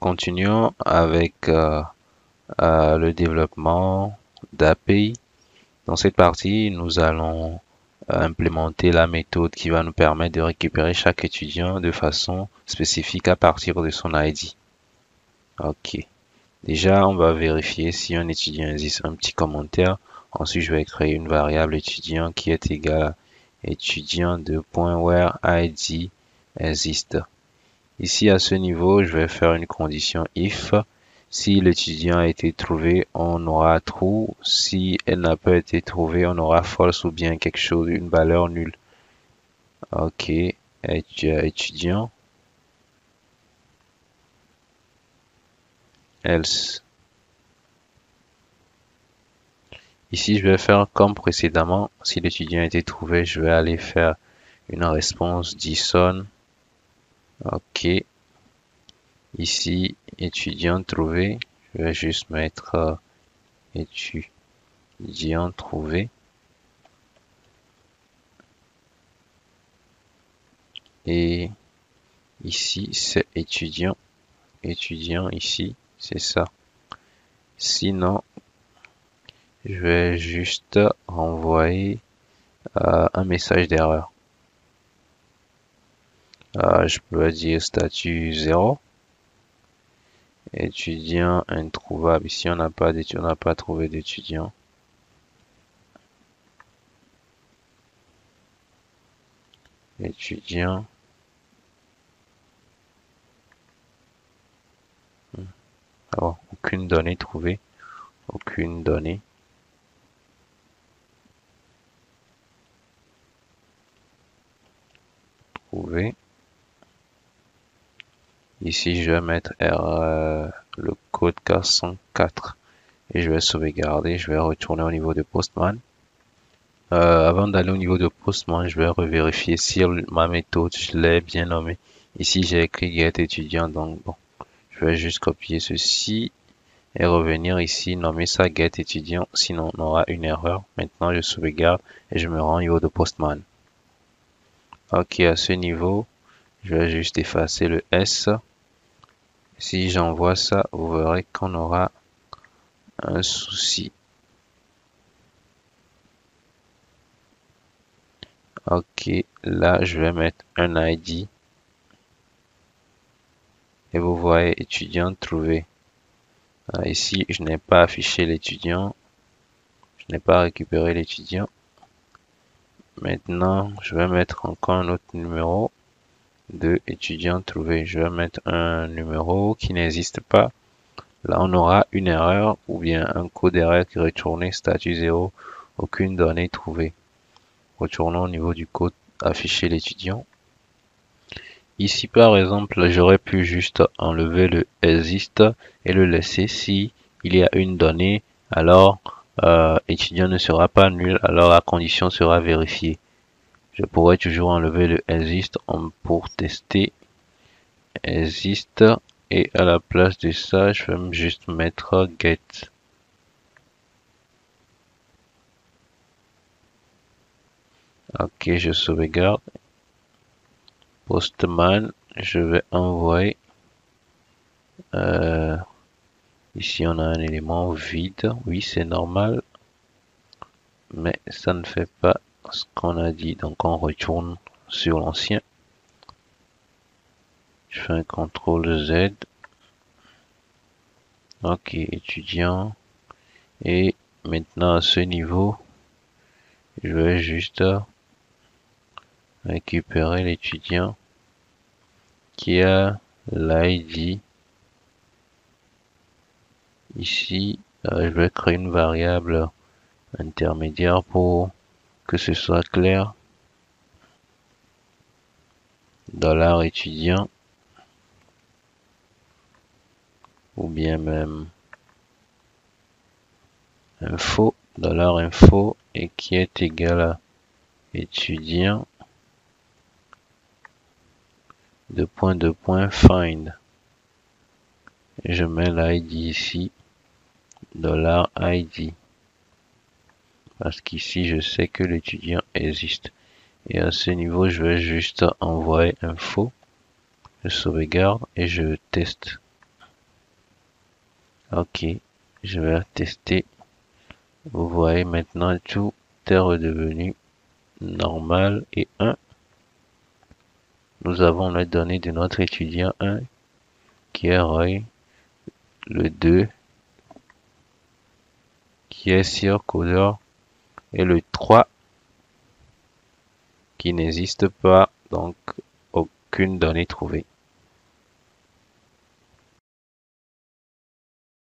Continuons avec le développement d'API. Dans cette partie, nous allons implémenter la méthode qui va nous permettre de récupérer chaque étudiant de façon spécifique à partir de son ID. Ok. Déjà, on va vérifier si un étudiant existe. Un petit commentaire. Ensuite, je vais créer une variable étudiant qui est égale à étudiant de .where ID existe. Ici, à ce niveau, je vais faire une condition if. Si l'étudiant a été trouvé, on aura true. Si elle n'a pas été trouvée, on aura false ou bien quelque chose, une valeur nulle. Ok, étudiant. Else. Ici, je vais faire comme précédemment. Si l'étudiant a été trouvé, je vais aller faire une réponse JSON. Ok. Ici, étudiant trouvé. Je vais juste mettre étudiant trouvé. Et ici, c'est étudiant. Étudiant ici, c'est ça. Sinon, je vais juste renvoyer un message d'erreur. Je peux dire statut 0. Étudiant introuvable. Ici, on n'a pas trouvé d'étudiant. Étudiant. Alors, aucune donnée trouvée. Aucune donnée. Trouvée. Ici, je vais mettre le code 404 et je vais sauvegarder. Je vais retourner au niveau de Postman. Avant d'aller au niveau de Postman, je vais revérifier si ma méthode, je l'ai bien nommée. Ici, j'ai écrit get étudiant, donc bon, je vais juste copier ceci et revenir ici, nommer ça get étudiant, sinon on aura une erreur. Maintenant, je sauvegarde et je me rends au niveau de Postman. Ok, à ce niveau, je vais juste effacer le S. Si j'envoie ça, vous verrez qu'on aura un souci. Ok, là, je vais mettre un ID. Et vous voyez, étudiant trouvé. Ici, je n'ai pas affiché l'étudiant. Je n'ai pas récupéré l'étudiant. Maintenant, je vais mettre encore un autre numéro de étudiant trouvé. Je vais mettre un numéro qui n'existe pas. Là, on aura une erreur ou bien un code d'erreur qui retourne statut 0, aucune donnée trouvée. Retournons au niveau du code, afficher l'étudiant. Ici, par exemple, j'aurais pu juste enlever le existe et le laisser si il y a une donnée, alors étudiant ne sera pas nul, alors la condition sera vérifiée. Je pourrais toujours enlever le existe pour tester existe et à la place de ça, je vais juste mettre get. Ok, je sauvegarde. Postman, je vais envoyer. Ici, on a un élément vide. Oui, c'est normal. Mais ça ne fait pas ce qu'on a dit. Donc, on retourne sur l'ancien. Je fais un CTRL Z. Ok, étudiant. Et maintenant, à ce niveau, je vais juste récupérer l'étudiant qui a l'ID. Ici, je vais créer une variable intermédiaire pour que ce soit clair. $étudiant ou bien même info, $info et qui est égal à étudiant de point find. Et je mets l'ID ici, $ID. Parce qu'ici, je sais que l'étudiant existe. Et à ce niveau, je vais juste envoyer info. Je sauvegarde et je teste. Ok, je vais tester. Vous voyez maintenant tout est redevenu normal et 1. Nous avons les données de notre étudiant 1 qui est Roy, le 2 qui est Circolor et le 3 qui n'existe pas, donc aucune donnée trouvée.